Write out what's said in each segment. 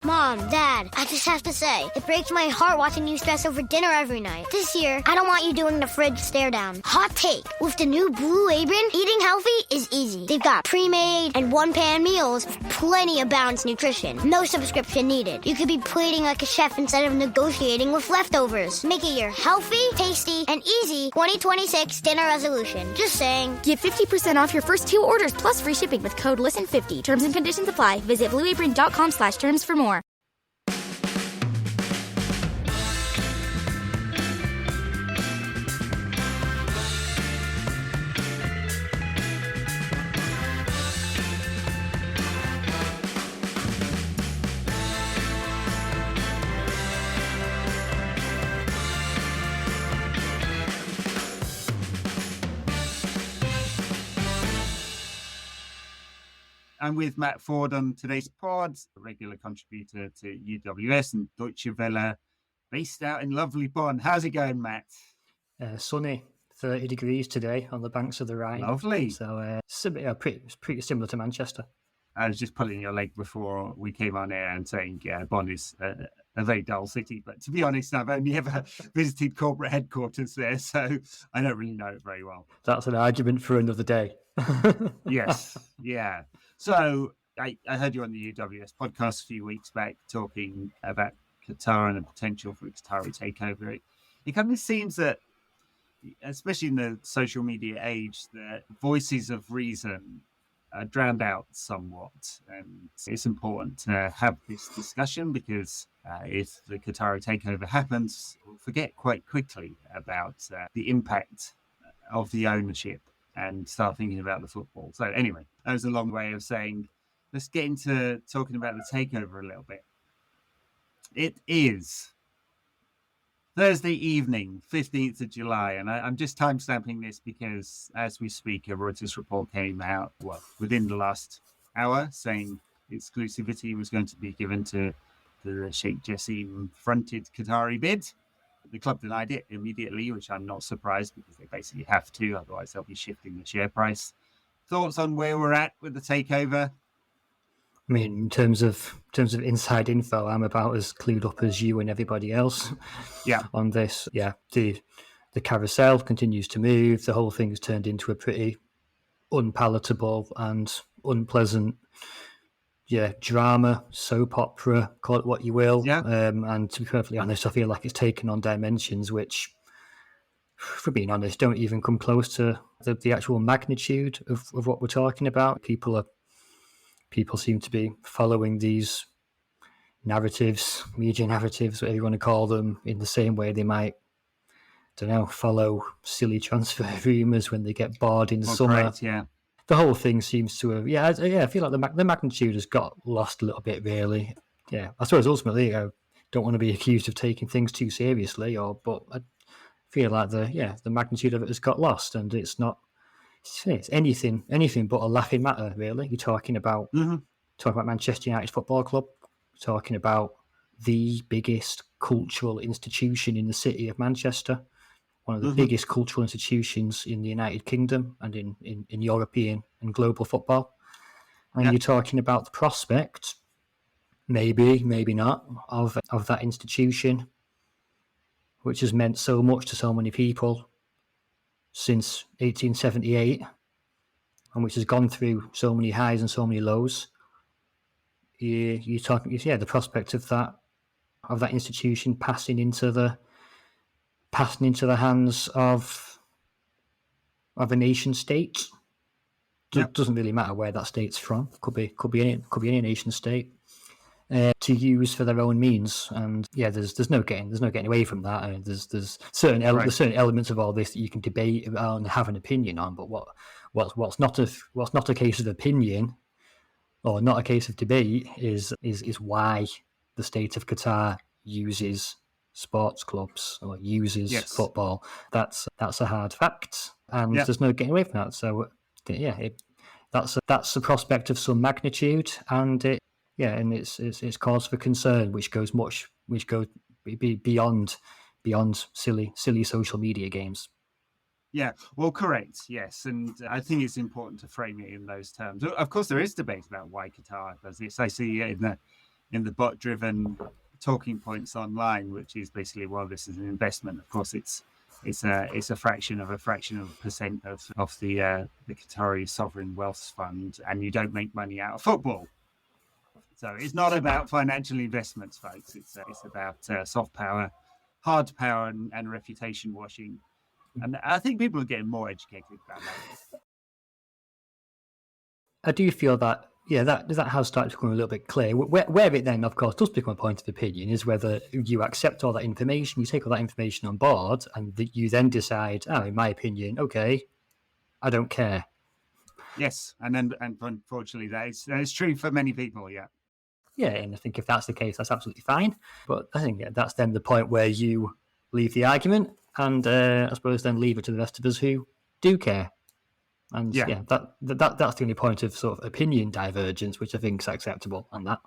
Mom, Dad, I just have to say, it breaks my heart watching you stress over dinner every night. This year, I don't want you doing the fridge stare down. Hot take. With the new Blue Apron, eating healthy is easy. They've got pre-made and one-pan meals with plenty of balanced nutrition. No subscription needed. You could be plating like a chef instead of negotiating with leftovers. Make it your healthy, tasty, and easy 2026 dinner resolution. Just saying. Get 50% off your first 2 orders plus free shipping with code LISTEN50. Terms and conditions apply. Visit blueapron.com/terms for more. I'm with Matt Ford on today's pod, a regular contributor to UWS and Deutsche Welle, based out in lovely Bonn. How's it going, Matt? Sunny, 30 degrees today on the banks of the Rhine. Lovely. So pretty similar to Manchester. I was just pulling your leg before we came on air and saying, Bonn is a very dull city. But to be honest, I've only ever visited corporate headquarters there, so I don't really know it very well. That's an argument for another day. Yes, yeah. So I heard you on the UWS podcast a few weeks back talking about Qatar and the potential for a Qatari takeover. It kind of seems that, especially in the social media age, that voices of reason are drowned out somewhat. And it's important to have this discussion because if the Qatari takeover happens, we'll forget quite quickly about the impact of the ownership and start thinking about the football. So anyway, that was a long way of saying, let's get into talking about the takeover a little bit. It is Thursday evening, 15th of July, and I'm just timestamping this because as we speak, a Reuters report came out, within the last hour, saying exclusivity was going to be given to the Sheikh Jassim-fronted Qatari bid. The club denied it immediately, which I'm not surprised because they basically have to, otherwise they'll be shifting the share price. Thoughts on where we're at with the takeover? I mean, in terms of inside info, I'm about as clued up as you and everybody else. Yeah. On this, yeah, the carousel continues to move. The whole thing has turned into a pretty unpalatable and unpleasant, drama, soap opera, call it what you will. Yeah. And to be perfectly honest, I feel like it's taken on dimensions which, for being honest, don't even come close to the actual magnitude of what we're talking about. People seem to be following these narratives, media narratives, whatever you want to call them, in the same way they might, follow silly transfer rumours when they get bored in summer. Great, yeah. The whole thing seems to have, I feel like the magnitude has got lost a little bit, really. Yeah, I suppose ultimately I don't want to be accused of taking things too seriously, but I feel like the magnitude of it has got lost, and it's anything but a laughing matter, really. You're talking about Manchester United Football Club, talking about the biggest cultural institution in the city of Manchester, one of the biggest cultural institutions in the United Kingdom and in European and global football. And you're talking about the prospect, maybe not, of that institution, which has meant so much to so many people since 1878, and which has gone through so many highs and so many lows. You're talking, the prospect of that institution passing into the hands of a nation state. Doesn't really matter where that state's from. Could be any nation state to use for their own means. And there's no getting away from that. There's certain elements of all this that you can debate about and have an opinion on. But what's not a case of opinion, or not a case of debate, is why the state of Qatar uses sports clubs or uses football. That's a hard fact, and there's no getting away from that. So that's the prospect of some magnitude, and it's cause for concern, which goes beyond silly social media games. Yeah, well, correct, yes. And I think it's important to frame it in those terms. Of course, there is debate about why Qatar does this. I see in in the bot-driven talking points online, which is basically, well, this is an investment. Of course, it's a fraction of a percent of the Qatari sovereign wealth fund, and you don't make money out of football. So it's not about financial investments, folks. It's about soft power, hard power, and reputation washing. And I think people are getting more educated about that. I do feel that, that has started to become a little bit clear. Where it then, of course, does become a point of opinion is whether you accept all that information, you take all that information on board, and you then decide, in my opinion, okay, I don't care. Yes, and unfortunately, that is true for many people. Yeah. Yeah, and I think if that's the case, that's absolutely fine. But I think that's then the point where you leave the argument, and I suppose then leave it to the rest of us who do care. And that's the only point of sort of opinion divergence, which I think is acceptable on that.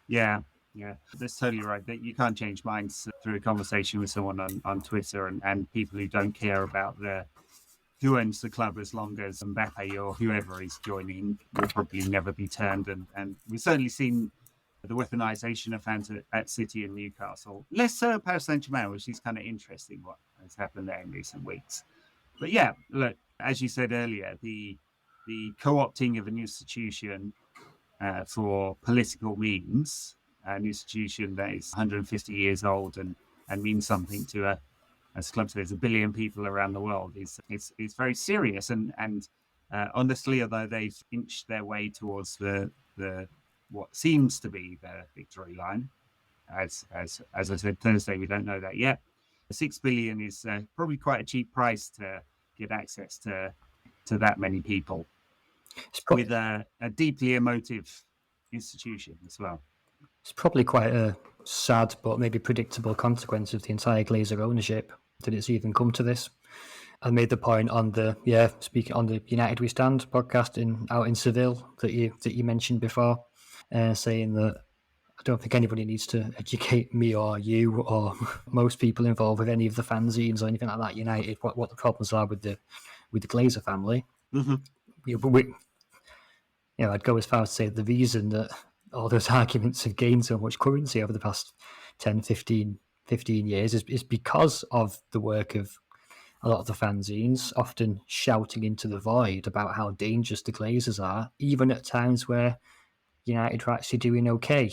Yeah, that's totally right. That you can't change minds through a conversation with someone on Twitter, and people who don't care about who owns the club, as long as Mbappe or whoever is joining will probably never be turned. And we've certainly seen the weaponization of fans at City and Newcastle. Less so Paris Saint-Germain, which is kind of interesting what has happened there in recent weeks. But yeah, look, as you said earlier, the co-opting of an institution for political means, an institution that is 150 years old and means something to as club says, 1 billion people around the world, is very serious. And honestly, although they've inched their way towards the what seems to be the victory line, as I said Thursday, we don't know that yet. 6 billion is probably quite a cheap price to get access to that many people with a deeply emotive institution as well. It's probably quite a sad but maybe predictable consequence of the entire Glazer ownership that it's even come to this. I made the point on the speaking on the United We Stand podcast out in Seville that you mentioned before, saying that I don't think anybody needs to educate me or you or most people involved with any of the fanzines or anything like that. United, what the problems are with the Glazer family. Mm-hmm. I'd go as far as to say the reason that all those arguments have gained so much currency over the past 10, 15 years is because of the work of a lot of the fanzines, often shouting into the void about how dangerous the Glazers are, even at times where United are actually doing okay.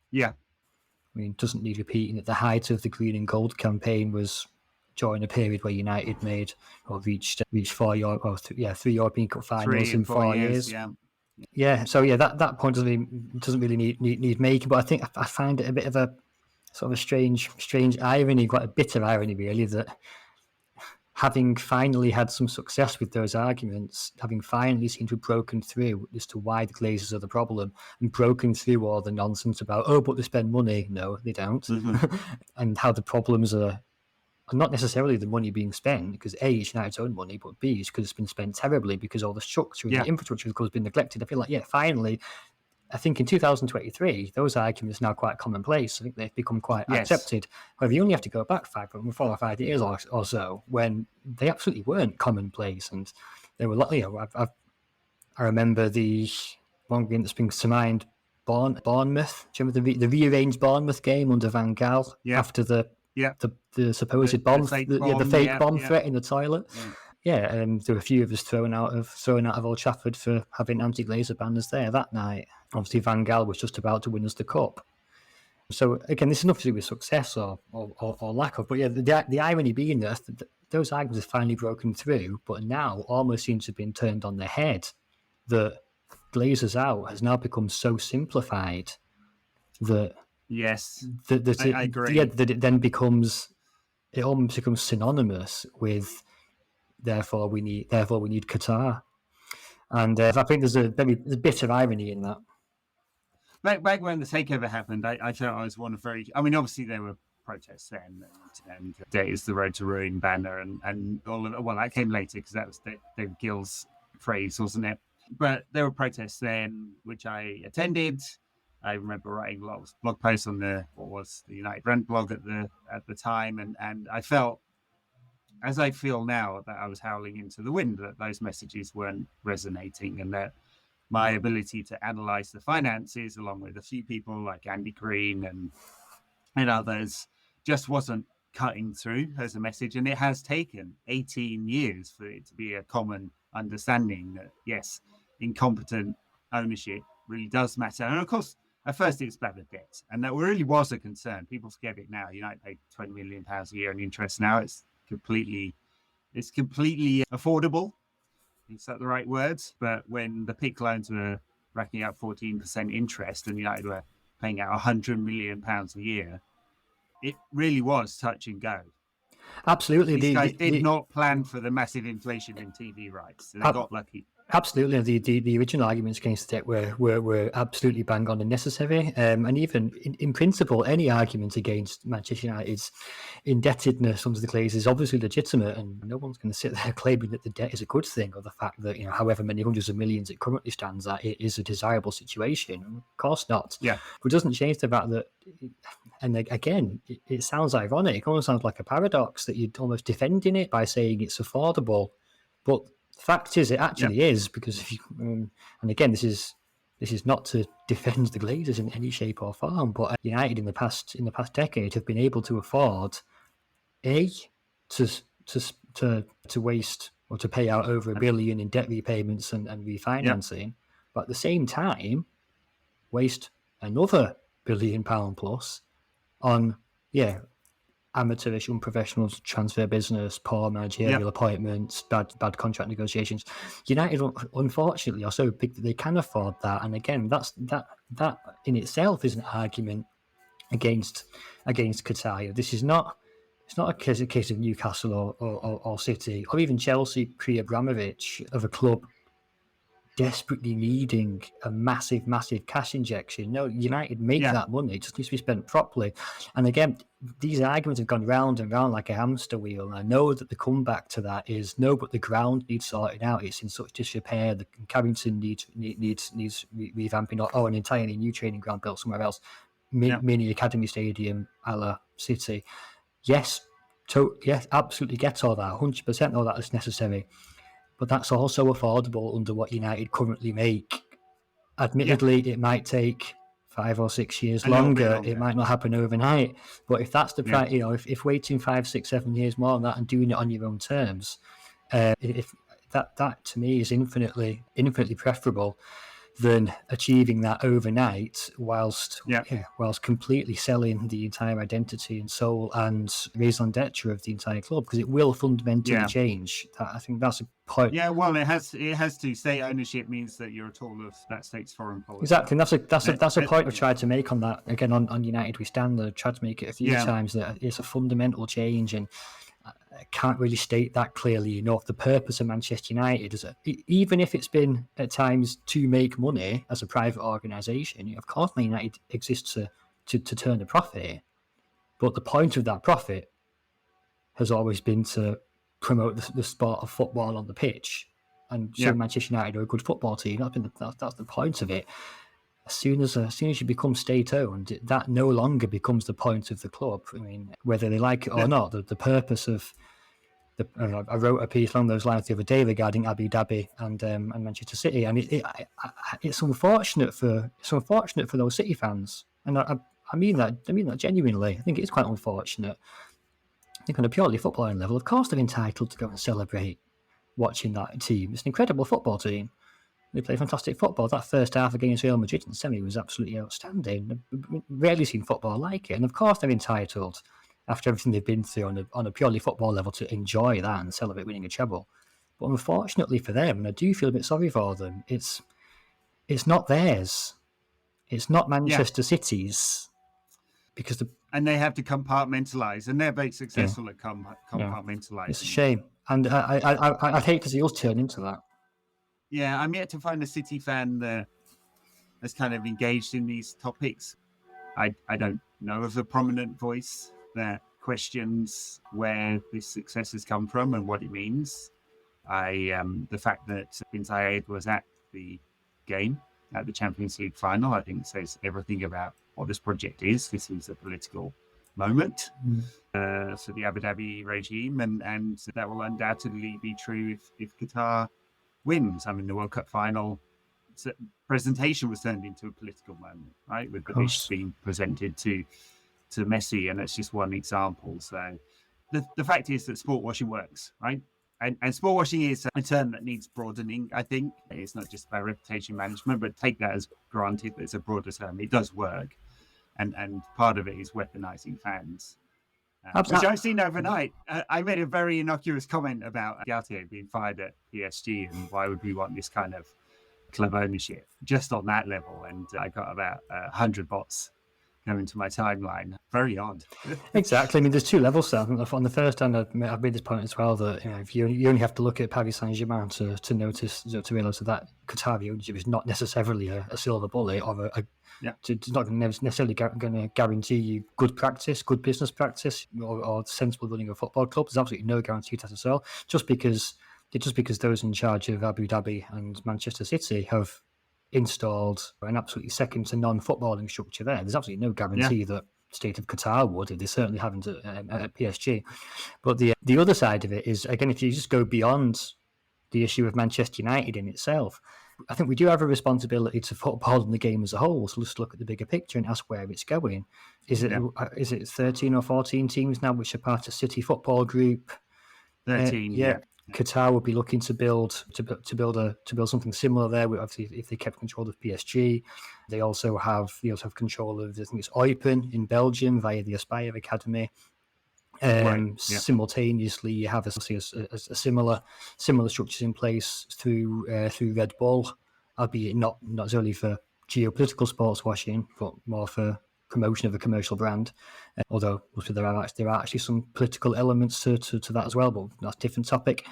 Yeah. I mean, it doesn't need repeating that the height of the Green and Gold campaign was during a period where United reached 3 European Cup finals in 4 years. That point doesn't really need making, but I think I find it a bit of a sort of a strange irony, quite a bitter irony really, that having finally had some success with those arguments, having finally seemed to have broken through as to why the Glazers are the problem, and broken through all the nonsense about, but they spend money. No, they don't. Mm-hmm. And how the problems are not necessarily the money being spent, because A, it's United's own money, but B, it's because it's been spent terribly because all the structure and the infrastructure has been neglected. I feel like, finally, I think in 2023, those arguments are now quite commonplace. I think they've become quite accepted. However, you only have to go back 4 or 5 years or so when they absolutely weren't commonplace. And they were like, I remember the one game that springs to mind, Bournemouth. Do you remember the rearranged Bournemouth game under Van Gaal after the supposed bomb, the fake bomb threat in the toilet? There were a few of us thrown out of Old Trafford for having anti-Glazer banners there that night. Obviously, Van Gaal was just about to win us the cup. So again, this is nothing to do with success or lack of. But the irony being that those arguments have finally broken through, but now almost seems to have been turned on their head. That Glazers out has now become so simplified that I agree. That it then almost becomes synonymous with therefore we need Qatar, and I think there's a bitter irony in that. Back when the takeover happened, I felt I was one of obviously there were protests then, and "Day is the Road to Ruin" banner, and all of it. Well, that came later because that was David Gill's phrase, wasn't it? But there were protests then, which I attended. I remember writing a lot of blog posts on the United Rent blog at the time, and I felt, as I feel now, that I was howling into the wind, that those messages weren't resonating, and that my ability to analyze the finances, along with a few people like Andy Green and others, just wasn't cutting through as a message. And it has taken 18 years for it to be a common understanding that, yes, incompetent ownership really does matter. And of course, at first it was about the debt, and that really was a concern. People forget it now. United pay £20 million a year in interest now. It's completely affordable. Is that the right words? But when the PIC loans were racking up 14% interest and United were paying out £100 million a year, it really was touch and go. Absolutely. These guys did not plan for the massive inflation in TV rights. So they got lucky. Absolutely, the original arguments against the debt were absolutely bang on and necessary, and even in principle, any argument against Manchester United's indebtedness under the Glazers is obviously legitimate, and no one's going to sit there claiming that the debt is a good thing, or the fact that, you know, however many hundreds of millions it currently stands at, it is a desirable situation. Of course not. Yeah, but it doesn't change the fact that, and again, it sounds ironic. It almost sounds like a paradox that you're almost defending it by saying it's affordable, but the fact is, it actually is, because if you, and again, this is not to defend the Glazers in any shape or form, but United in the past decade have been able to afford to waste or to pay out over £1 billion in debt repayments and refinancing, but at the same time waste another £1 billion plus on amateurish, unprofessional transfer business, poor managerial appointments, bad contract negotiations. United, unfortunately, are so big that they can afford that. And again, that in itself is an argument against Qatar. This is not. It's not a case of Newcastle or City or even Chelsea pre-Abramovich of a club desperately needing a massive cash injection. No, United make that money. It just needs to be spent properly. And again, these arguments have gone round and round like a hamster wheel. And I know that the comeback to that is no, but the ground needs sorting out. It's in such disrepair. The Carrington needs revamping, or an entirely new training ground built somewhere else. Mini academy stadium a la City. Yes, absolutely get all that. 100% all that is necessary. But that's also affordable under what United currently make. Admittedly, it might take 5 or 6 years longer. It might not happen overnight. But if that's the price, if waiting 5, 6, 7 years more than that and doing it on your own terms, if that to me is infinitely preferable than achieving that overnight whilst completely selling the entire identity and soul and raison d'etre of the entire club, because it will fundamentally change. I think that's a point. Yeah, well, it has to. State ownership means that you're a tool of that state's foreign policy. Exactly, and that's a point I've tried to make on that. Again, on United We Stand, I've tried to make it a few times, that it's a fundamental change, and I can't really state that clearly enough. The purpose of Manchester United is, even if it's been at times to make money as a private organisation, of course Man United exists to turn a profit, but the point of that profit has always been to promote the sport of football on the pitch, and show Manchester United are a good football team. That's the point of it. As soon as you become state-owned, that no longer becomes the point of the club. I mean, whether they like it or not, the purpose of I wrote a piece along those lines the other day regarding Abu Dhabi and Manchester City, and it's unfortunate for those City fans, and I mean that genuinely. I think it's quite unfortunate. I think on a purely footballing level, of course they're entitled to go and celebrate watching that team. It's an incredible football team. They play fantastic football. That first half against Real Madrid in the semi was absolutely outstanding. I've rarely seen football like it. And of course they're entitled, after everything they've been through on a purely football level, to enjoy that and celebrate winning a treble. But unfortunately for them, and I do feel a bit sorry for them, it's not theirs. It's not Manchester City's. And they have to compartmentalise, and they're very successful at compartmentalising. It's a shame. And I'd hate to see us turn into that. Yeah, I'm yet to find a City fan that's kind of engaged in these topics. I don't know of a prominent voice that questions where this success has come from and what it means. The fact that Bin Zayed was at the game, at the Champions League final, I think says everything about what this project is. This is a political moment for the Abu Dhabi regime, and that will undoubtedly be true if Qatar wins. I mean, the World Cup final presentation was turned into a political moment, right? With the dish being presented to Messi, and that's just one example. So the fact is that sport washing works, right? And sport washing is a term that needs broadening, I think. It's not just about reputation management, but take that as granted that it's a broader term. It does work. And part of it is weaponizing fans. Which I've seen overnight. I made a very innocuous comment about Galtier being fired at PSG and why would we want this kind of club ownership just on that level. And I got about 100 bots coming to my timeline. Very odd. Exactly. I mean, there's two levels there. On the first hand, I've made this point as well that if you only have to look at Paris Saint-Germain to notice, to realise that Qatari ownership is not necessarily a silver bullet or it's not necessarily going to guarantee you good practice, good business practice, or sensible running of football club. There's absolutely no guarantee to that as well. Just because those in charge of Abu Dhabi and Manchester City have installed an absolutely second to none footballing structure there. There's absolutely no guarantee that state of Qatar would. They certainly haven't at PSG. But the other side of it is, again, if you just go beyond the issue of Manchester United in itself, I think we do have a responsibility to football and the game as a whole. So let's look at the bigger picture and ask where it's going. Is it 13 or 14 teams now which are part of City Football Group? 13, yeah. Qatar would be looking to build something similar there. Obviously, if they kept control of PSG, they also have control of, I think it's Eupen in Belgium via the Aspire Academy. Simultaneously, you have a similar structures in place through Red Bull, albeit not necessarily for geopolitical sports washing, but more for promotion of a commercial brand. Although there are actually some political elements to that as well, but that's a different topic.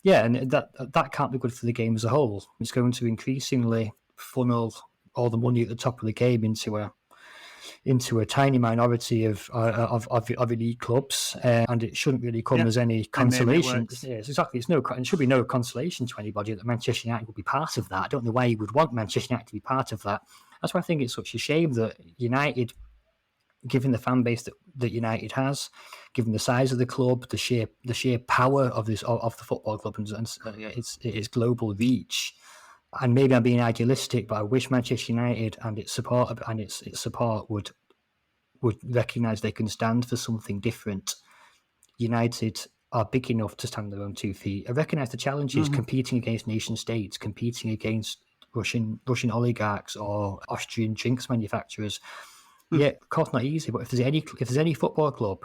Yeah, and that can't be good for the game as a whole. It's going to increasingly funnel all the money at the top of the game into a tiny minority of elite clubs, and it shouldn't really come as any consolation. Yes, exactly. It should be no consolation to anybody that Manchester United would be part of that. I don't know why you would want Manchester United to be part of that. That's why I think it's such a shame that United, given the fan base that United has, given the size of the club, the sheer power of the football club and its global reach. And maybe I'm being idealistic, but I wish Manchester United and its support would recognise they can stand for something different. United are big enough to stand on their own 2 feet. I recognise the challenges competing against nation states, competing against Russian oligarchs or Austrian drinks manufacturers. Yeah, of course, not easy. But if there's any football club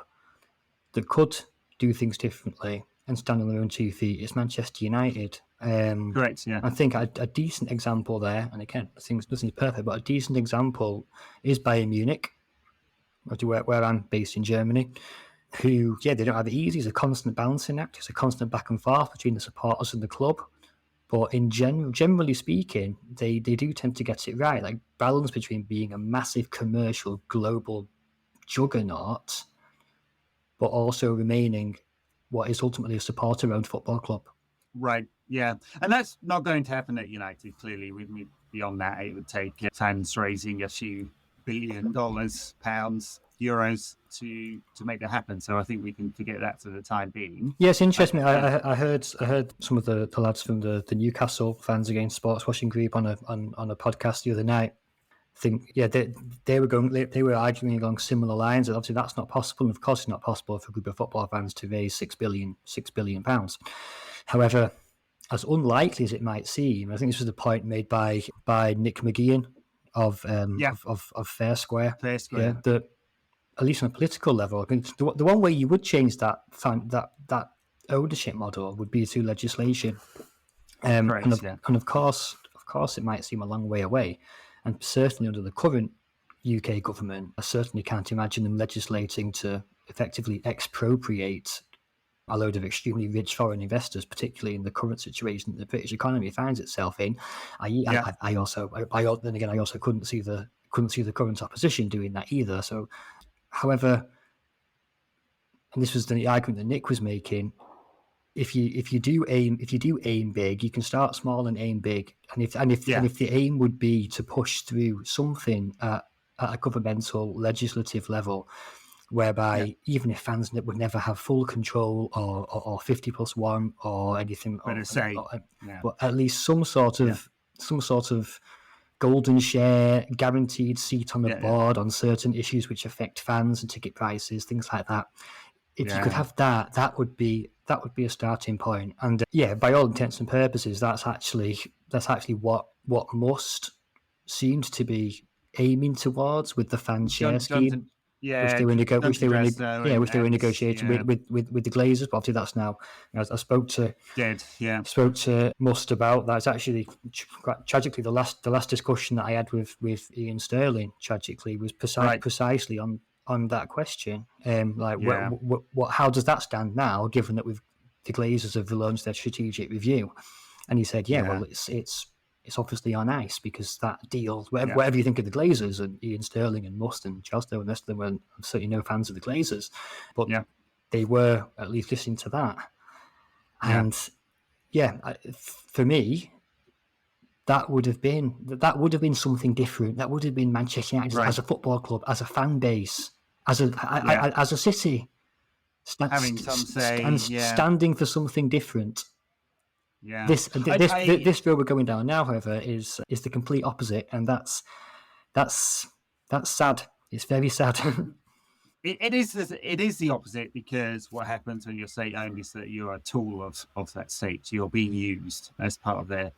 that could do things differently and stand on their own 2 feet, it's Manchester United. Correct. Yeah, I think a decent example there, and again, nothing's perfect, but a decent example is Bayern Munich, where I'm based in Germany. Who, they don't have it easy. It's a constant balancing act. It's a constant back and forth between the supporters and the club. But generally speaking, they do tend to get it right. Like balance between being a massive commercial global juggernaut, but also remaining what is ultimately a supporter-owned football club. Right. Yeah, and that's not going to happen at United. Clearly, beyond that, it would take fans raising a few $1 billion, pounds, euros to make that happen. So I think we can forget that for the time being. Yes, interesting. I heard some of the lads from the Newcastle Fans Against Sports Washing group on a podcast the other night. I think they were arguing along similar lines, and obviously that's not possible. And of course, it's not possible for a group of football fans to raise £6 billion. However, as unlikely as it might seem, I think this was the point made by Nick McGeehan of Fair Square. Yeah, that at least on a political level, I think the one way you would change that ownership model would be through legislation. And of course, it might seem a long way away, and certainly under the current UK government, I certainly can't imagine them legislating to effectively expropriate a load of extremely rich foreign investors, particularly in the current situation that the British economy finds itself in. I also couldn't see the current opposition doing that either. So, however, and this was the argument that Nick was making, if you do aim big, you can start small and aim big. And if the aim would be to push through something at a governmental legislative level, whereby even if fans would never have full control or 50+1 or anything, but at least some sort of some sort of golden share, guaranteed seat on the board on certain issues which affect fans and ticket prices, things like that. If you could have that, that would be a starting point. And by all intents and purposes, that's actually what Must seemed to be aiming towards with the fan share scheme. Which they were negotiating with the Glazers, but obviously that's now. I spoke to Must about that. It's actually tragically the last discussion that I had with Ian Sterling tragically was precisely on that question. How does that stand now, given that the Glazers have launched their strategic review? And he said, well, it's obviously on ice because that deal, whatever you think of the Glazers and Ian Sterling and Must and Chelsea and the rest of them, were certainly no fans of the Glazers, but they were at least listening to that. And for me, that would have been something different. That would have been Manchester United as a football club, as a fan base, as a city, having some say and standing for something different. Yeah. This road we're going down now, however, is the complete opposite, and that's sad. It's very sad. It is the opposite, because what happens when you're state-owned is that you're a tool of that state. You're being used as part of their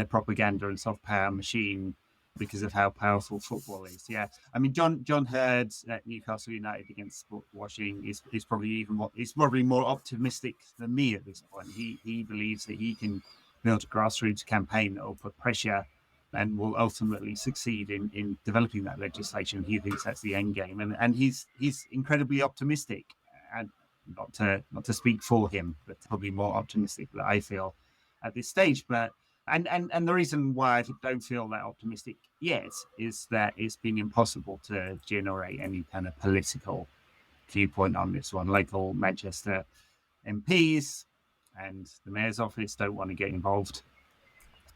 propaganda and soft power machine because of how powerful football is. Yeah, I mean, John Hurd at Newcastle United against sportswashing is probably more optimistic than me at this point. He believes that he can build a grassroots campaign that will put pressure and will ultimately succeed in developing that legislation. He thinks that's the end game, and he's incredibly optimistic. And not to speak for him, but probably more optimistic than I feel at this stage. But And the reason why I don't feel that optimistic yet is that it's been impossible to generate any kind of political viewpoint on this one. Local Manchester MPs and the mayor's office don't want to get involved.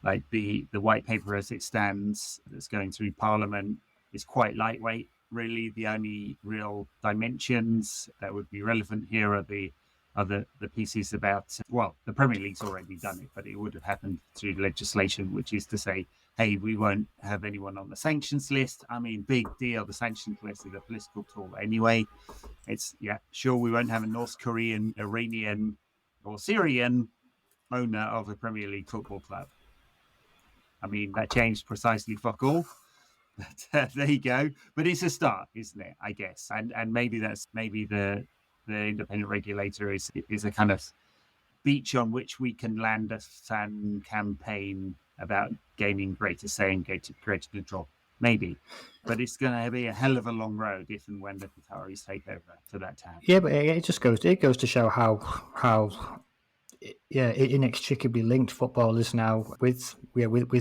Like the white paper as it stands, that's going through Parliament, is quite lightweight. Really, the only real dimensions that would be relevant here are the pieces about, the Premier League's already done it, but it would have happened through legislation, which is to say, hey, we won't have anyone on the sanctions list. I mean, big deal. The sanctions list is a political tool anyway. It's, sure, we won't have a North Korean, Iranian, or Syrian owner of a Premier League football club. I mean, that changed precisely fuck all. But there you go. But it's a start, isn't it? I guess. And maybe the independent regulator is a kind of beach on which we can land a fan campaign about gaining greater say and greater control. Maybe. But it's going to be a hell of a long road if and when the Qataris take over to that town. Yeah, but it goes to show how inextricably linked football is now with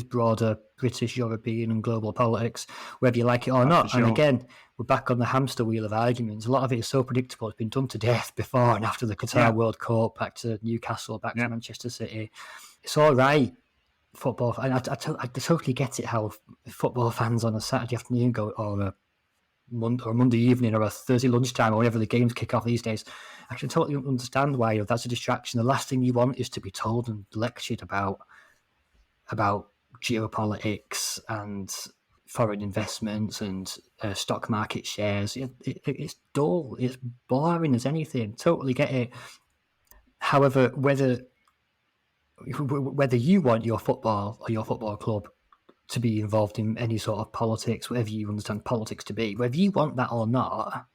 broader British, European and global politics, whether you like it or not. Sure. And again, we're back on the hamster wheel of arguments. A lot of it is so predictable. It's been done to death before and after the Qatar World Cup, back to Newcastle, back to Manchester City. It's all right, football. And I totally get it how football fans on a Saturday afternoon or a Monday evening or a Thursday lunchtime or whenever the games kick off these days. I can totally understand why that's a distraction. The last thing you want is to be told and lectured about geopolitics and foreign investments and stock market shares. It's dull. It's boring as anything. Totally get it. However, whether you want your football or your football club to be involved in any sort of politics, whatever you understand politics to be, whether you want that or not,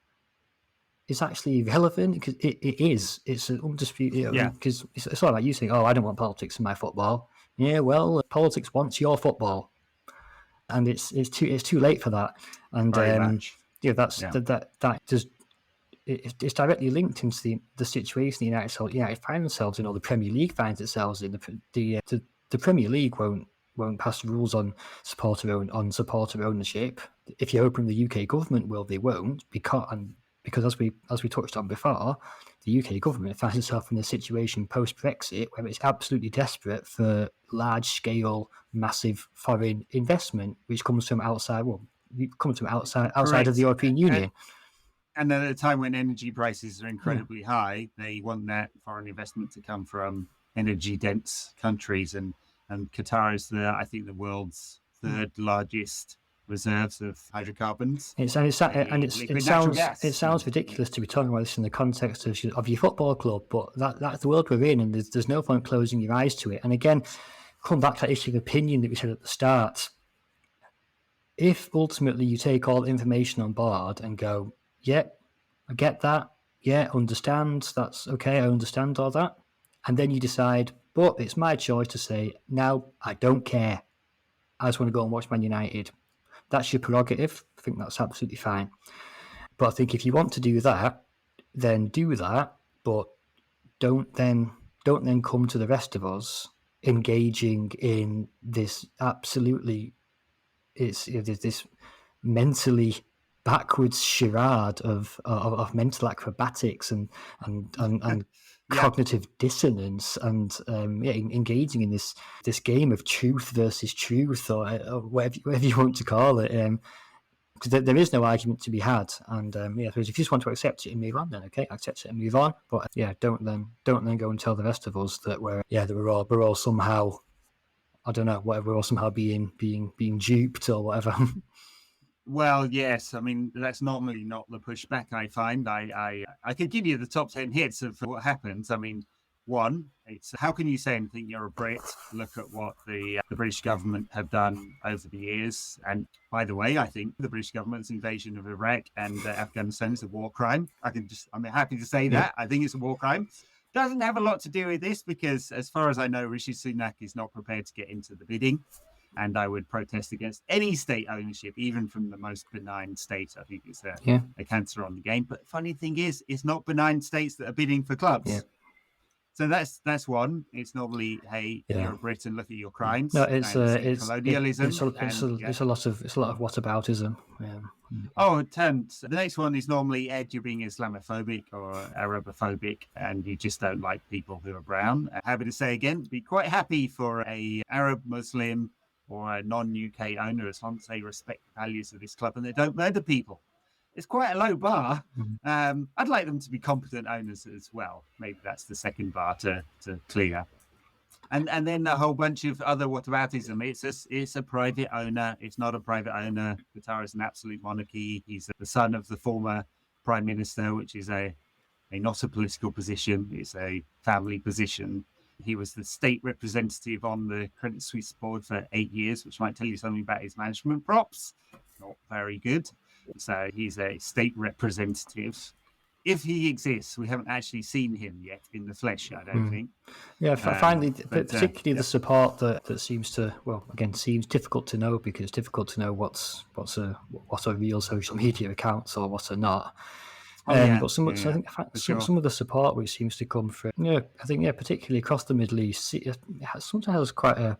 it's actually irrelevant, because it is. It's an undisputed. Because it's all about you saying, "Oh, I don't want politics in my football." Yeah, well, politics wants your football, and it's too late for that. And it's directly linked into the situation the United find themselves in, or the Premier League finds itself in. The Premier League won't pass rules on supporter ownership. If you're hoping the UK government will, they won't, because as we touched on before, the UK government finds itself in a situation post-Brexit where it's absolutely desperate for large-scale, massive foreign investment, which comes from outside of the European Union. And at a time when energy prices are incredibly high, they want that foreign investment to come from energy-dense countries. And And Qatar is I think the world's third largest reserves of hydrocarbons. It sounds ridiculous to be talking about this in the context of your football club, but that's the world we're in, and there's no point closing your eyes to it. And again, come back to that issue of opinion that we said at the start. If ultimately you take all the information on board and go, yeah, I get that, yeah, understand, that's okay, I understand all that, and then you decide, but it's my choice to say, no, I don't care, I just want to go and watch Man United. That's your prerogative. I think that's absolutely fine. But I think if you want to do that, then do that, but don't then come to the rest of us engaging in this absolutely, it's this mentally backwards charade of mental acrobatics and cognitive dissonance and engaging in this game of truth versus truth or whatever you want to call it. Because there is no argument to be had, and if you just want to accept it and move on, then okay, accept it and move on. But don't then go and tell the rest of us that we're all somehow, I don't know, whatever, we're all somehow being duped or whatever. Well, yes. I mean, that's normally not the pushback I find. I could give you the top 10 hits of what happens. I mean, one, it's how can you say anything? You're a Brit. Look at what the British government have done over the years. And by the way, I think the British government's invasion of Iraq and Afghanistan is a war crime. I'm happy to say that. I think it's a war crime. Doesn't have a lot to do with this because, as far as I know, Rishi Sunak is not prepared to get into the bidding. And I would protest against any state ownership, even from the most benign states. I think it's a cancer on the game. But the funny thing is, it's not benign states that are bidding for clubs. Yeah. So that's one. It's normally, hey, you're a Briton, look at your crimes. No, it's colonialism. It's a lot of whataboutism. Yeah. Oh, the next one is normally, Ed, you're being Islamophobic or Arabophobic, and you just don't like people who are brown. Happy to say again, be quite happy for a Arab Muslim or a non-UK owner as long as they respect the values of this club and they don't murder people. It's quite a low bar. I'd like them to be competent owners as well. Maybe that's the second bar to clear. And then a whole bunch of other whataboutism. It's a private owner. It's not a private owner. Qatar is an absolute monarchy. He's the son of the former prime minister, which is not a political position. It's a family position. He was the state representative on the Credit Suisse board for 8 years, which might tell you something about his management props. Not very good. So he's a state representative. If he exists, we haven't actually seen him yet in the flesh, I don't think. Yeah, finally, particularly the support that seems to, seems difficult to know because it's difficult to know what's a real social media accounts or what are not. But some of the support which seems to come from, I think, particularly across the Middle East, it sometimes quite a.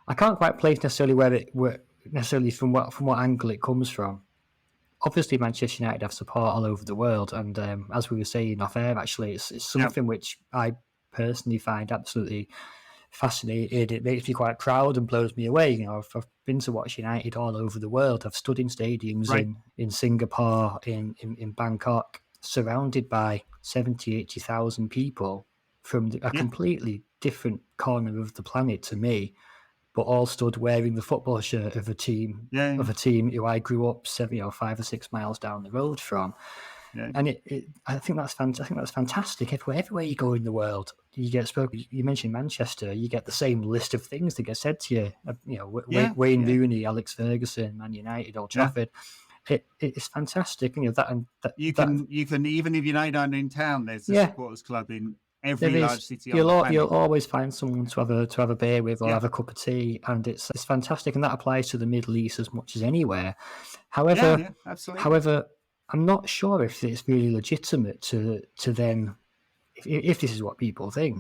I can't quite place necessarily necessarily from what angle it comes from. Obviously, Manchester United have support all over the world, and as we were saying off air, actually, it's something which I personally find absolutely fascinating. It makes me quite proud and blows me away. I've been to watch United all over the world. I've stood in stadiums in Singapore, in Bangkok, surrounded by 80,000 people from a completely different corner of the planet to me, but all stood wearing the football shirt of a team who I grew up 5 or 6 miles down the road from. Yeah. And I think that's fantastic. Everywhere you go in the world, you get spoken. You mentioned Manchester, you get the same list of things that get said to you. Wayne Rooney, Alex Ferguson, Man United, Old Trafford. It's fantastic. You can even if United aren't in town, there's a supporters club in every large city. You'll always find someone to have a beer with or have a cup of tea, and it's fantastic. And that applies to the Middle East as much as anywhere. However, I'm not sure if it's really legitimate to then, if this is what people think,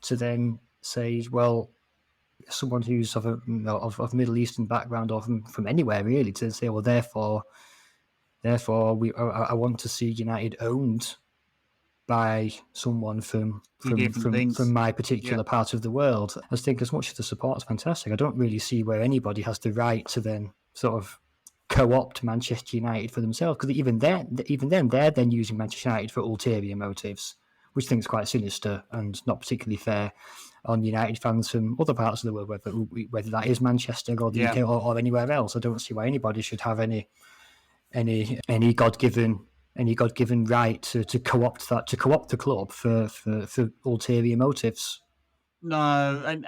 to then say, well, someone who's of Middle Eastern background or from anywhere really, to say, well, therefore, I want to see United owned by someone from my particular part of the world. I think as much as the support is fantastic, I don't really see where anybody has the right to then sort of co-opt Manchester United for themselves, because even then they're then using Manchester United for ulterior motives, which I think is quite sinister and not particularly fair. on United fans from other parts of the world, whether that is Manchester or the UK or anywhere else. I don't see why anybody should have any God-given right to co-opt the club for ulterior motives. No,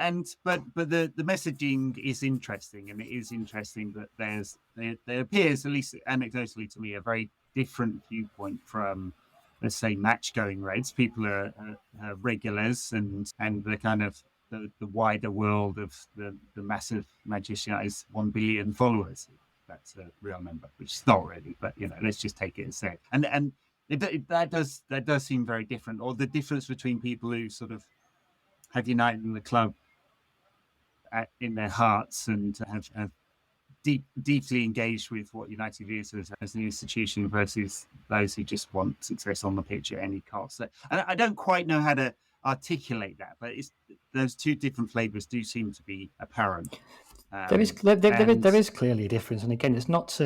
but the messaging is interesting, and it is interesting that there appears, at least anecdotally to me, a very different viewpoint from, let's say, match-going Reds. People are regulars, and the kind of the wider world of the massive Manchester United's 1 billion followers. That's a real number, which is not really, but let's just take it as said. And that does seem very different, or the difference between people who sort of have United in the club in their hearts and have deeply engaged with what United is as an institution versus those who just want success on the pitch at any cost. And I don't quite know how to articulate that, but those two different flavours do seem to be apparent. There is clearly a difference, and again, it's not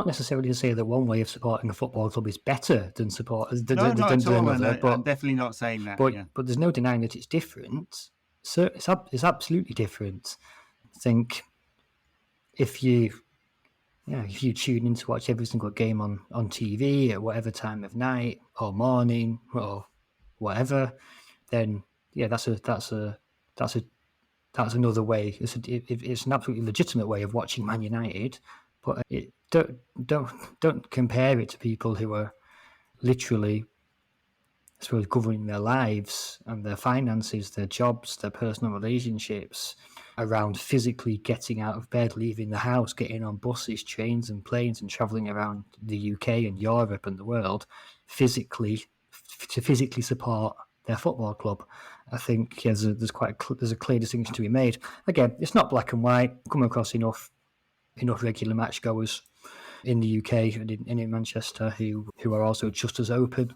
necessarily to say that one way of supporting a football club is better than another. I'm definitely not saying that. But there's no denying that it's different. So it's absolutely different. I think if you tune in to watch every single game on TV at whatever time of night or morning or whatever, then that's another way. It's an absolutely legitimate way of watching Man United, but don't compare it to people who are literally, I suppose, governing their lives and their finances, their jobs, their personal relationships around physically getting out of bed, leaving the house, getting on buses, trains and planes and travelling around the UK and Europe and the world to physically support their football club. I think there's a clear distinction to be made. Again, it's not black and white. Come across enough regular match goers in the UK and in Manchester who are also just as open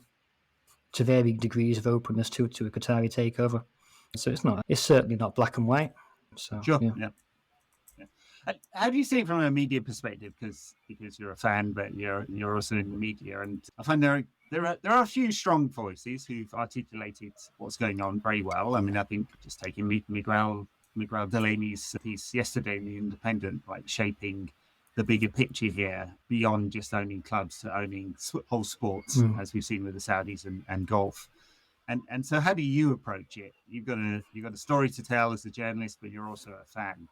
to varying degrees of openness to a Qatari takeover. So it's certainly not black and white. So sure, yeah. How do you see it from a media perspective? Because you're a fan, but you're also in the media, and I find there are a few strong voices who've articulated what's going on very well. I mean, I think just taking Miguel Delaney's piece yesterday in The Independent, like shaping the bigger picture here beyond just owning clubs to owning whole sports, as we've seen with the Saudis and golf. And so, how do you approach it? You've got a story to tell as a journalist, but you're also a fan.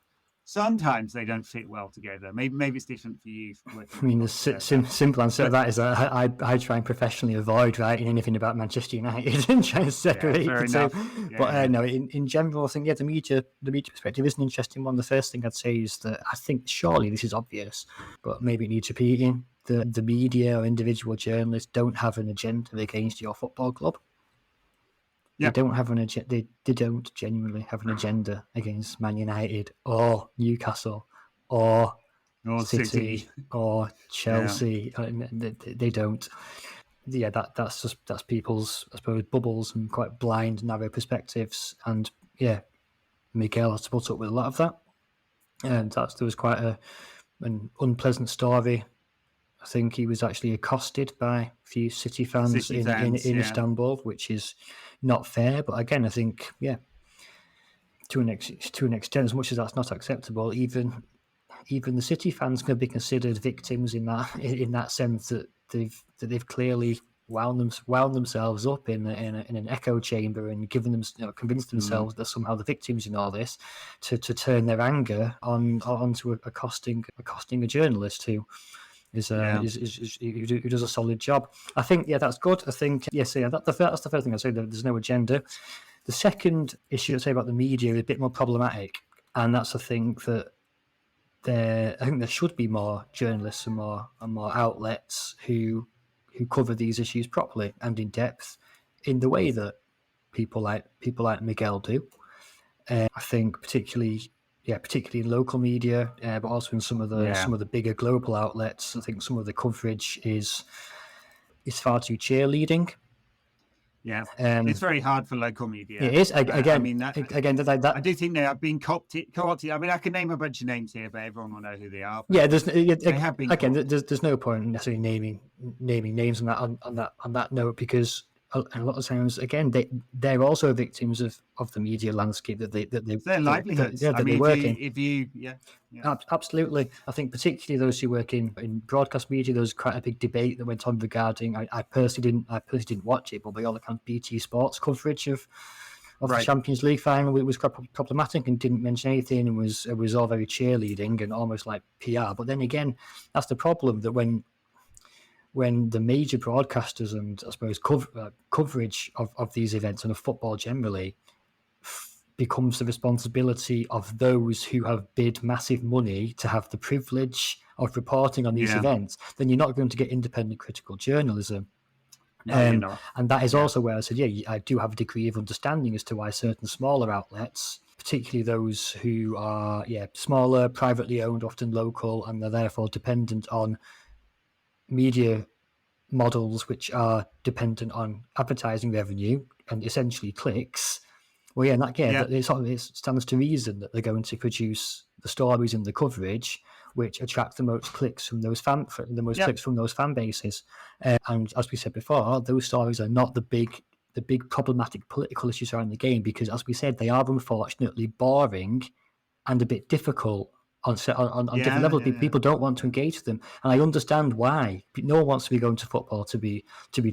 Sometimes they don't fit well together. Maybe it's different for you. I mean, the simple answer to that is that I try and professionally avoid writing anything about Manchester United and try to separate the two. But no, in general, I think the media perspective is an interesting one. The first thing I'd say is that I think surely this is obvious, but maybe it needs repeating. The media or individual journalists don't have an agenda against your football club. They don't have an agenda. They don't genuinely have an agenda against Man United or Newcastle or City or Chelsea. Yeah. They don't. Yeah, that's people's, I suppose, bubbles and quite blind, narrow perspectives. And yeah, Miguel has to put up with a lot of that. And there was quite an unpleasant story. I think he was actually accosted by a few City fans in Istanbul, which is not fair. But again, I think, to an extent, as much as that's not acceptable, even the City fans can be considered victims in that sense that they've clearly wound themselves up in an echo chamber and convinced themselves that somehow the victims in all this to turn their anger onto accosting a journalist who who does a solid job. I think that's good. I think that's the first thing I'd say. There's no agenda. The second issue I'd say about the media is a bit more problematic, and that's I think that there should be more journalists and more outlets who cover these issues properly and in depth, in the way that people like Miguel do. I think particularly in local media, but also in some of the bigger global outlets. I think some of the coverage is far too cheerleading. Yeah, it's very hard for local media. It is. Again, I do think they have been co-opted. I mean, I can name a bunch of names here, but everyone will know who they are. Yeah, they have been. Again, there's no point in necessarily naming names on that note, because a lot of times, again, they're also victims of the media landscape that they their livelihoods. that they work in. Yeah. Absolutely. I think particularly those who work in broadcast media, there was quite a big debate that went on regarding. I personally didn't watch it, but by all accounts, BT Sports coverage of the Champions League final, it was quite problematic and didn't mention anything, and was all very cheerleading and almost like PR. But then again, that's the problem, that when the major broadcasters and I suppose coverage of these events and of football generally becomes the responsibility of those who have bid massive money to have the privilege of reporting on these events, then you're not going to get independent critical journalism. And that is also where I said, I do have a degree of understanding as to why certain smaller outlets, particularly those who are smaller, privately owned, often local, and they're therefore dependent on media models which are dependent on advertising revenue and essentially clicks. It stands to reason that they're going to produce the stories and the coverage which attract the most clicks from those clicks from those fan bases. And as we said before, those stories are not the big problematic political issues around the game, because, as we said, they are unfortunately boring and a bit difficult on different levels. People don't want to engage with them, and I understand why. No one wants to be going to football to be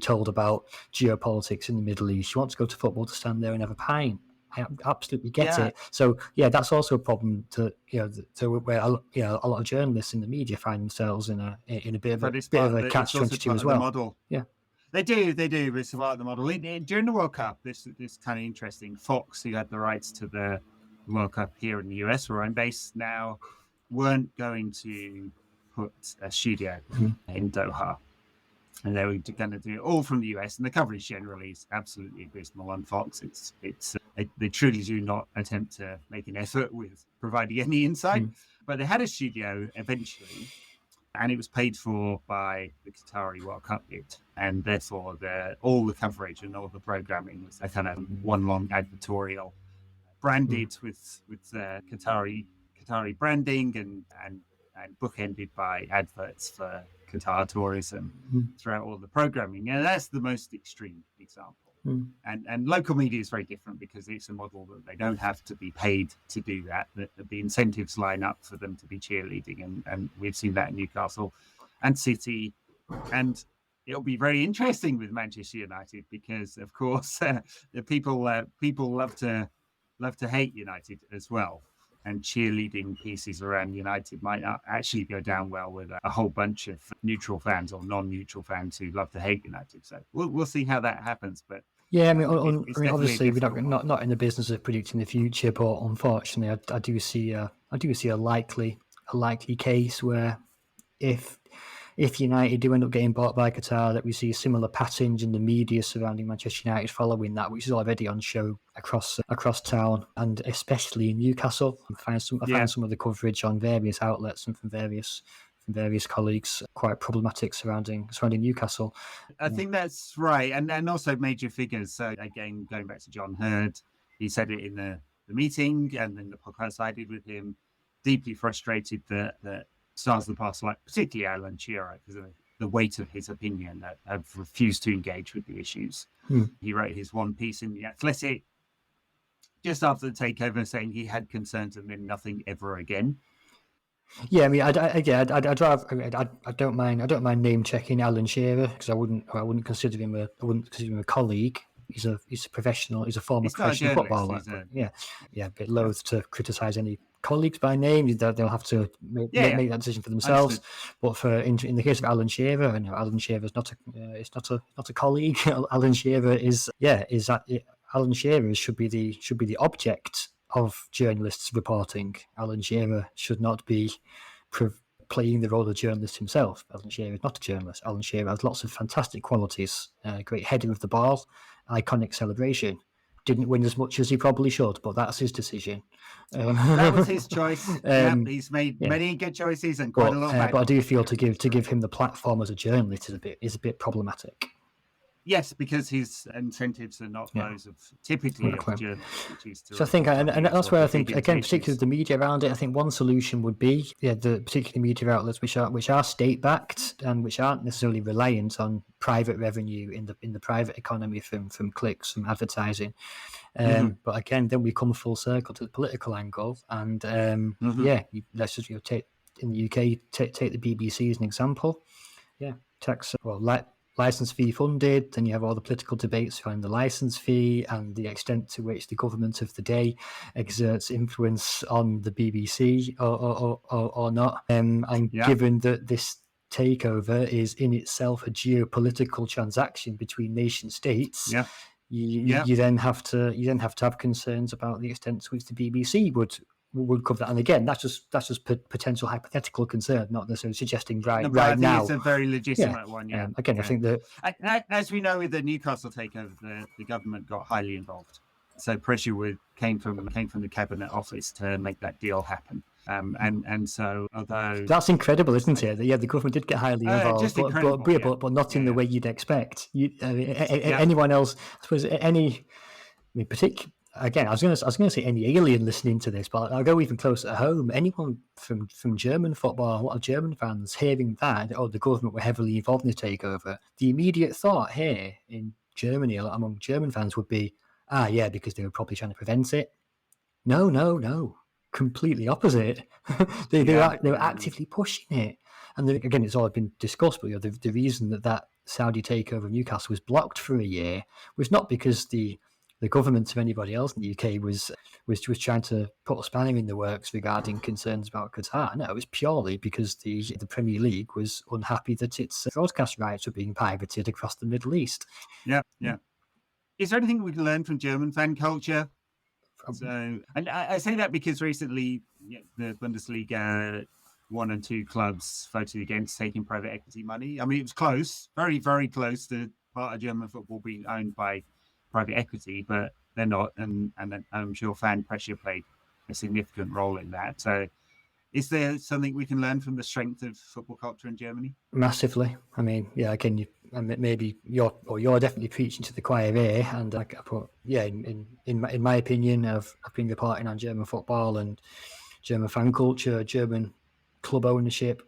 told about geopolitics in the Middle East. You want to go to football to stand there and have a pint. I absolutely get it. So that's also a problem where a lot of journalists in the media find themselves in a bit of a catch-22 as well. Model. Yeah. They do. It's part of the model. During the World Cup, this kind of interesting. Fox, who had the rights to the World Cup here in the US, where I'm based now, weren't going to put a studio in Doha, and they were going to do it all from the US. And the coverage generally is absolutely abysmal on Fox. They truly do not attempt to make an effort with providing any insight. But they had a studio eventually, and it was paid for by the Qatari World Cup bid, and therefore all the coverage and all the programming was a kind of one long advertorial, branded with Qatari branding and bookended by adverts for Qatar tourism throughout all the programming. And that's the most extreme example. And local media is very different, because it's a model that they don't have to be paid to do that. The incentives line up for them to be cheerleading, and we've seen that in Newcastle and City. And it'll be very interesting with Manchester United, because, of course, the people love to hate United as well. And cheerleading pieces around United might not actually go down well with a whole bunch of neutral fans or non-neutral fans who love to hate United. So we'll see how that happens. But yeah, I mean, obviously we're not in the business of predicting the future, but unfortunately, I do see a likely case where if United do end up getting bought by Qatar, that we see similar patterns in the media surrounding Manchester United following that, which is already on show across town, and especially in Newcastle. I found some of the coverage on various outlets and from various colleagues quite problematic surrounding Newcastle. I think that's right, and also major figures. So again, going back to John Hurd, he said it in the meeting, and then the podcast I did with him, deeply frustrated that stars of the past, like particularly Alan Shearer, because of the weight of his opinion, that have refused to engage with the issues. He wrote his one piece in The Athletic just after the takeover, saying he had concerns and then nothing ever again. Yeah, I mean, I don't mind name checking Alan Shearer, because I wouldn't consider him a colleague. He's a professional. He's a former professional footballer. A bit loath to criticise any colleagues by name. They'll have to make that decision for themselves. But in the case of Alan Shearer, and Alan Shearer is not a colleague. Alan Shearer Alan Shearer should be the object of journalists reporting. Alan Shearer should not be playing the role of journalist himself. Alan Shearer is not a journalist. Alan Shearer has lots of fantastic qualities. Great header of the ball, iconic celebration. Didn't win as much as he probably should, but that's his decision. That was his choice. He's made many good choices and quite a lot. But I do feel to give him the platform as a journalist is a bit problematic. Yes, because his incentives are not those of typically of the Germans, which is to So I think, and that's where I think, again, particularly particularly the media around it, I think one solution would be, the particular media outlets which are state backed and which aren't necessarily reliant on private revenue in the private economy from clicks, from advertising. But again, then we come full circle to the political angle, and let's just take in the UK, take the BBC as an example. License fee funded, then you have all the political debates around the license fee and the extent to which the government of the day exerts influence on the BBC or not. Given that this takeover is in itself a geopolitical transaction between nation states, you then have to have concerns about the extent to which the BBC would cover that. And again, that's just potential hypothetical concern, not necessarily suggesting right now. It's a very legitimate one. Yeah. I think that, as we know, with the Newcastle takeover, the government got highly involved. So pressure came from the cabinet office to make that deal happen. And so, although that's incredible, isn't it? Yeah, the government did get highly involved, but not in the way you'd expect. Anyone else, I suppose, particularly. Again, I was going to say any alien listening to this, but I'll go even closer at home. Anyone from German football, a lot of German fans hearing that, the government were heavily involved in the takeover, the immediate thought here in Germany, among German fans, would be, because they were probably trying to prevent it. No, completely opposite. They were actively pushing it. And again, it's all been discussed, but the reason that Saudi takeover of Newcastle was blocked for a year was not because the government or anybody else in the UK was trying to put a spanner in the works regarding concerns about Qatar. No, it was purely because the Premier League was unhappy that its broadcast rights were being pirated across the Middle East. Yeah. Is there anything we can learn from German fan culture? So, and I say that because recently the Bundesliga 1 and 2 clubs voted against taking private equity money. I mean, it was close, very, very close to part of German football being owned by private equity, but they're not, and I'm sure fan pressure played a significant role in that. So is there something we can learn from the strength of football culture in Germany? Massively. I mean, again, maybe you're definitely preaching to the choir here, and in my opinion, I've been reporting on German football and German fan culture, German club ownership,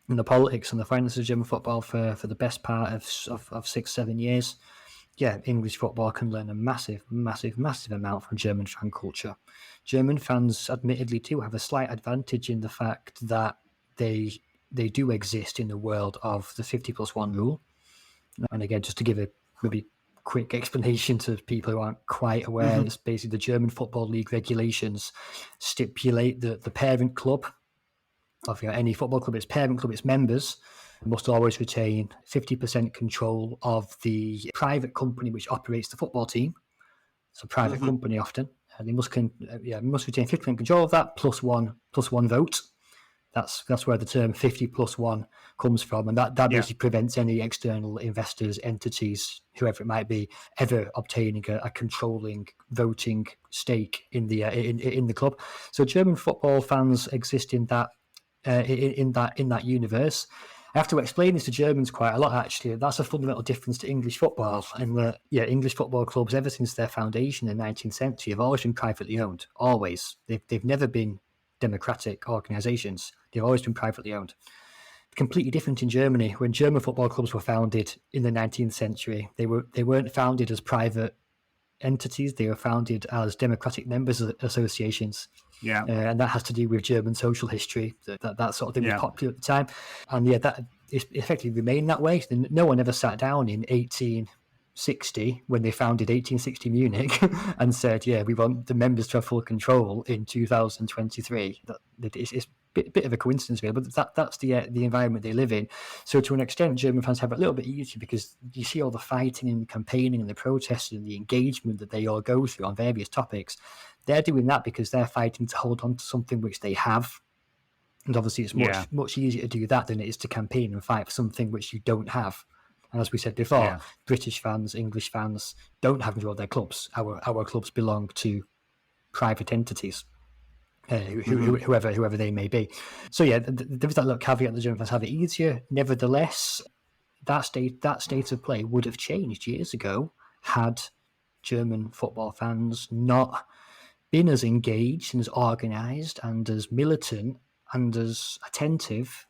and the politics and the finances of German football for the best part of 6-7 years. English football can learn a massive amount from German fan culture. German fans, admittedly, too, have a slight advantage in the fact that they do exist in the world of the 50+1 rule. And again, just to give a maybe quick explanation to people who aren't quite aware, it's basically the German Football League regulations stipulate that the parent club of any football club, its parent club, its members, must always retain 50% control of the private company which operates the football team. It's a private company often. And they must retain 50% control of that plus one vote. That's where the term 50+1 comes from, and that basically prevents any external investors, entities, whoever it might be, ever obtaining a controlling voting stake in the club. So German football fans exist in that universe. I have to explain this to Germans quite a lot, actually. That's a fundamental difference to English football. And English football clubs, ever since their foundation in the 19th century, have always been privately owned. Always. They've never been democratic organisations. They've always been privately owned. Completely different in Germany. When German football clubs were founded in the 19th century, they weren't founded as private entities. They were founded as democratic members associations. And that has to do with German social history. That sort of thing was popular at the time. And that effectively remained that way. No one ever sat down in 1860 when they founded 1860 Munich and said, we want the members to have full control in 2023. It's a bit of a coincidence, really, but that's the environment they live in. So to an extent, German fans have it a little bit easier because you see all the fighting and the campaigning and the protests and the engagement that they all go through on various topics. They're doing that because they're fighting to hold on to something which they have. And obviously it's much easier to do that than it is to campaign and fight for something which you don't have. And as we said before, British fans, English fans don't have control of their clubs. Our clubs belong to private entities, whoever they may be. So there is that little caveat that German fans have it easier. Nevertheless, that state of play would have changed years ago had German football fans not been as engaged and as organised and as militant and as attentive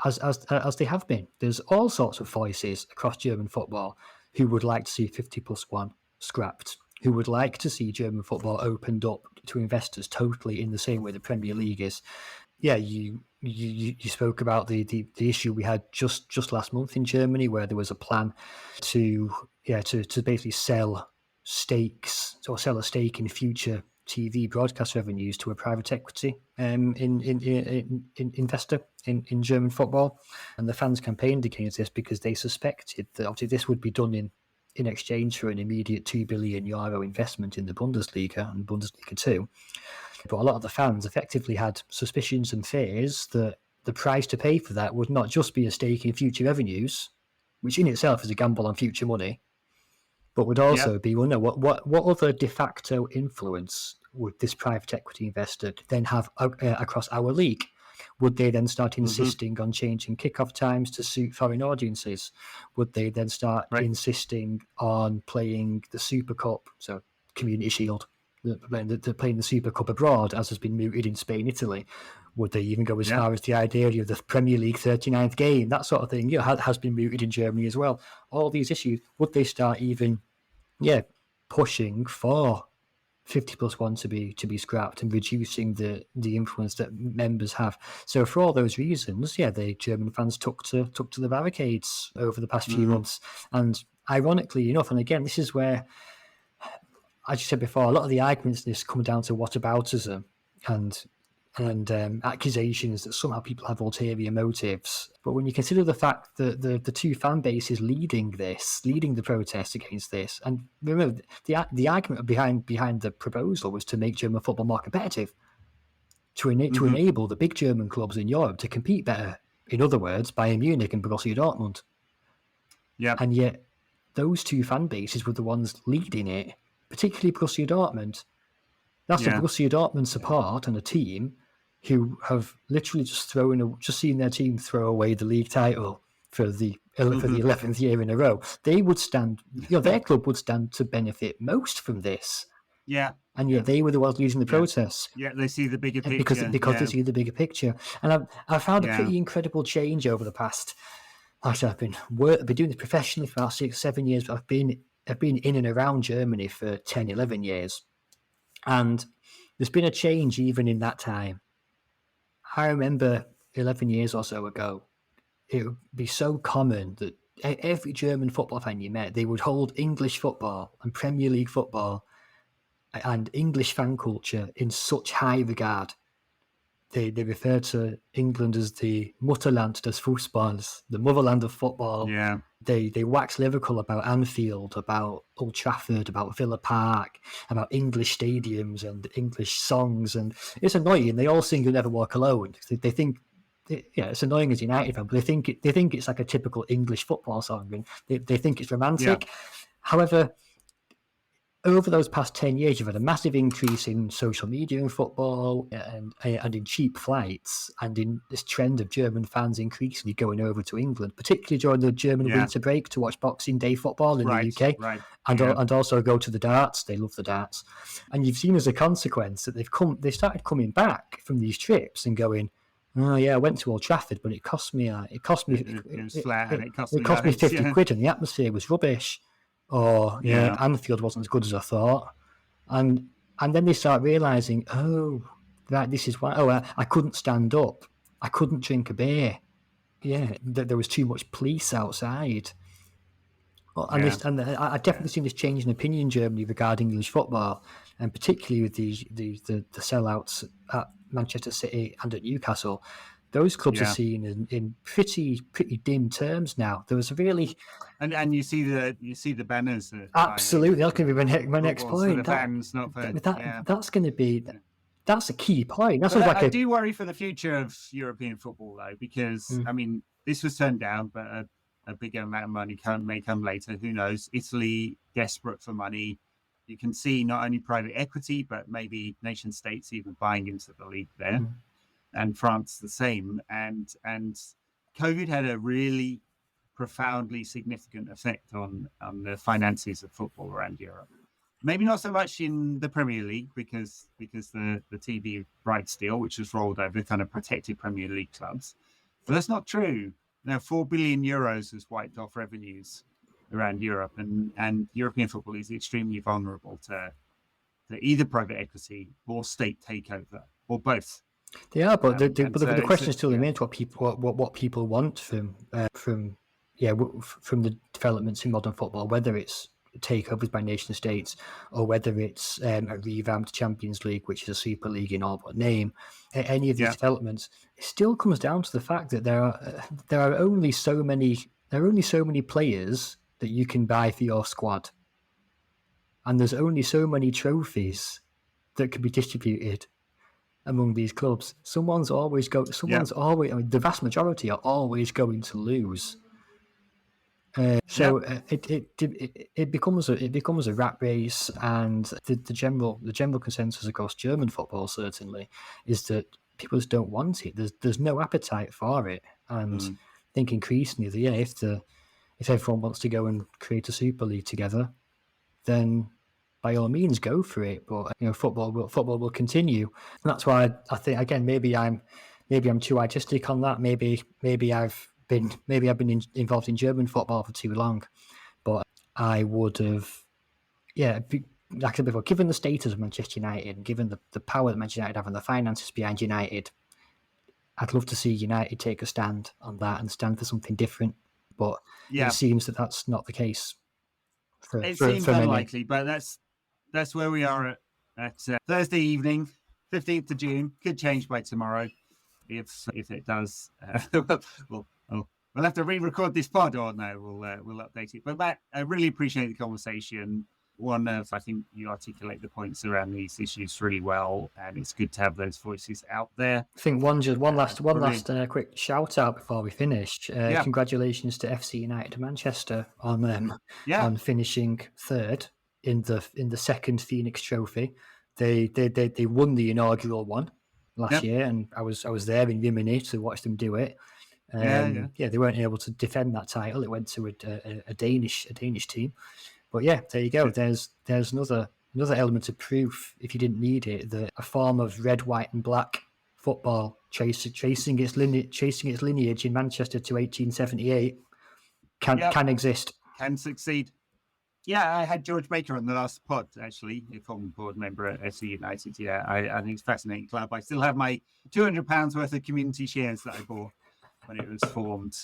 as they have been. There's all sorts of voices across German football who would like to see 50+1 scrapped, who would like to see German football opened up to investors totally in the same way the Premier League is. Yeah, you spoke about the issue we had just last month in Germany, where there was a plan to basically sell stakes or sell a stake in future TV broadcast revenues to a private equity investor in German football, and the fans campaigned against this because they suspected that obviously this would be done in exchange for an immediate €2 billion investment in the Bundesliga and Bundesliga 2. But a lot of the fans effectively had suspicions and fears that the price to pay for that would not just be a stake in future revenues, which in itself is a gamble on future money, but would also be, well, no, what other de facto influence would this private equity investor then have across our league? Would they then start insisting on changing kickoff times to suit foreign audiences? Would they then start insisting on playing the Super Cup, so Community Shield, playing the Super Cup abroad, as has been mooted in Spain, Italy? Would they even go as far as the idea of the Premier League 39th game, that sort of thing? Has been mooted in Germany as well. All these issues, would they start even, pushing for 50+1 to be scrapped and reducing the influence that members have? So for all those reasons, the German fans took to the barricades over the past few months. And ironically enough, and again, this is where, as you said before, a lot of the arguments in this come down to whataboutism and accusations that somehow people have ulterior motives. But when you consider the fact that the two fan bases leading the protest against this, and remember the argument behind the proposal was to make German football more competitive, to enable the big German clubs in Europe to compete better. In other words, Bayern Munich and Borussia Dortmund. Yeah, and yet those two fan bases were the ones leading it, particularly Borussia Dortmund. That's a Borussia Dortmund support and a team who have literally just seen their team throw away the league title for the 11th year in a row. They would stand, their club would stand to benefit most from this. Yeah. And yet they were the ones leading the protests. Yeah, they see the bigger picture. Because they see the bigger picture. And I've found a pretty incredible change over the past, actually I've been doing this professionally for about 6-7 years, but I've been in and around Germany for 10-11 years. And there's been a change even in that time. I remember 11 years or so ago, it would be so common that every German football fan you met, they would hold English football and Premier League football and English fan culture in such high regard. They refer to England as the Mutterland des Fußballs, the motherland of football. Yeah. They wax lyrical about Anfield, about Old Trafford, about Villa Park, about English stadiums and English songs. And it's annoying. They all sing "You'll Never Walk Alone." They think, it's annoying as United fan, but they think it's like a typical English football song, and they think it's romantic. Yeah. However, over those past 10 years, you've had a massive increase in social media and football and in cheap flights, and in this trend of German fans increasingly going over to England, particularly during the German winter break to watch Boxing Day football in the UK. Right. And also go to the darts. They love the darts. And you've seen as a consequence that they started coming back from these trips and going, oh yeah, I went to Old Trafford, but it cost me it cost me 50 quid and the atmosphere was rubbish. Or Anfield wasn't as good as I thought, and then they start realizing, this is why. I couldn't stand up, I couldn't drink a beer. Yeah, there was too much police outside. I definitely seen this change in opinion in Germany regarding English football, and particularly with the sellouts at Manchester City and at Newcastle. Those clubs are seen in pretty dim terms now. There was a really and you see the banners. Absolutely, that's going to be my next point. For the fans, not for that's going to be that's a key point. I do worry for the future of European football though, because I mean this was turned down, but a bigger amount of money may come later. Who knows? Italy desperate for money. You can see not only private equity, but maybe nation states even buying into the league there. And France the same, and COVID had a really profoundly significant effect on the finances of football around Europe. Maybe not so much in the Premier League because the TV rights deal, which was rolled over, kind of protected Premier League clubs. But that's not true. Now, 4 billion euros has wiped off revenues around Europe, and European football is extremely vulnerable to either private equity or state takeover, or both. They are, but the question still remains what people want from the developments in modern football, whether it's takeovers by nation states or whether it's a revamped Champions League, which is a Super League in all but name. Any of these developments, it still comes down to the fact that there are only so many players that you can buy for your squad, and there's only so many trophies that can be distributed among these clubs. The vast majority are always going to lose. It becomes a rat race, and the general consensus across German football certainly is that people just don't want it. There's no appetite for it, and I think increasingly if everyone wants to go and create a Super League together, then by all means go for it. But football will continue, and that's why I think, again, maybe I'm too artistic on that. Maybe I've been involved in German football for too long, but I would have, like I said before, given the status of Manchester United and given the power that Manchester United have and the finances behind United, I'd love to see United take a stand on that and stand for something different. But it seems that that's not the case. It seems unlikely, but that's where we are at Thursday evening, 15th of June. Could change by tomorrow. If it does, we'll have to re-record this pod, or no, we'll update it. But Matt, I really appreciate the conversation. I think you articulate the points around these issues really well, and it's good to have those voices out there. I think one last quick shout out before we finish. Congratulations to FC United Manchester on finishing third in the second Phoenix Trophy. They won the inaugural one last year, and I was there in Rimini to watch them do it. They weren't able to defend that title. It went to a Danish team. But there you go. There's another element of proof, if you didn't need it, that a form of red, white, and black football tracing its lineage in Manchester to 1878 can exist, can succeed. Yeah, I had George Baker on the last pod, actually, a former board member at FC United. Yeah, I think it's a fascinating club. I still have my £200 worth of community shares that I bought when it was formed.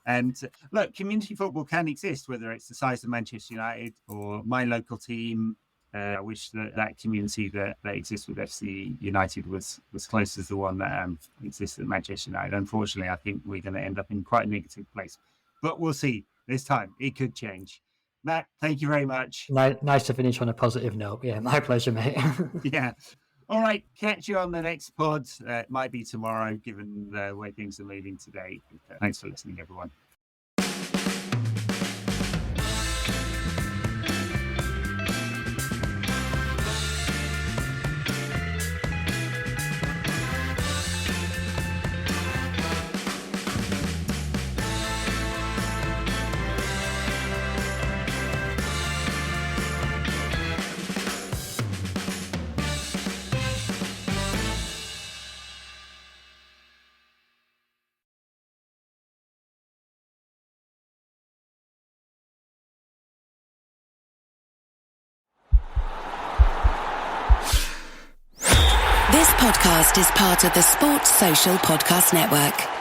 And look, community football can exist, whether it's the size of Manchester United or my local team. I wish that community that exists with FC United was close as the one that exists at Manchester United. Unfortunately, I think we're going to end up in quite a negative place. But we'll see. This time, it could change. Matt, thank you very much. Nice to finish on a positive note. Yeah, my pleasure, mate. Yeah. All right, catch you on the next pod. It might be tomorrow, given the way things are moving today. Thanks for listening, everyone. This podcast is part of the Sports Social Podcast Network.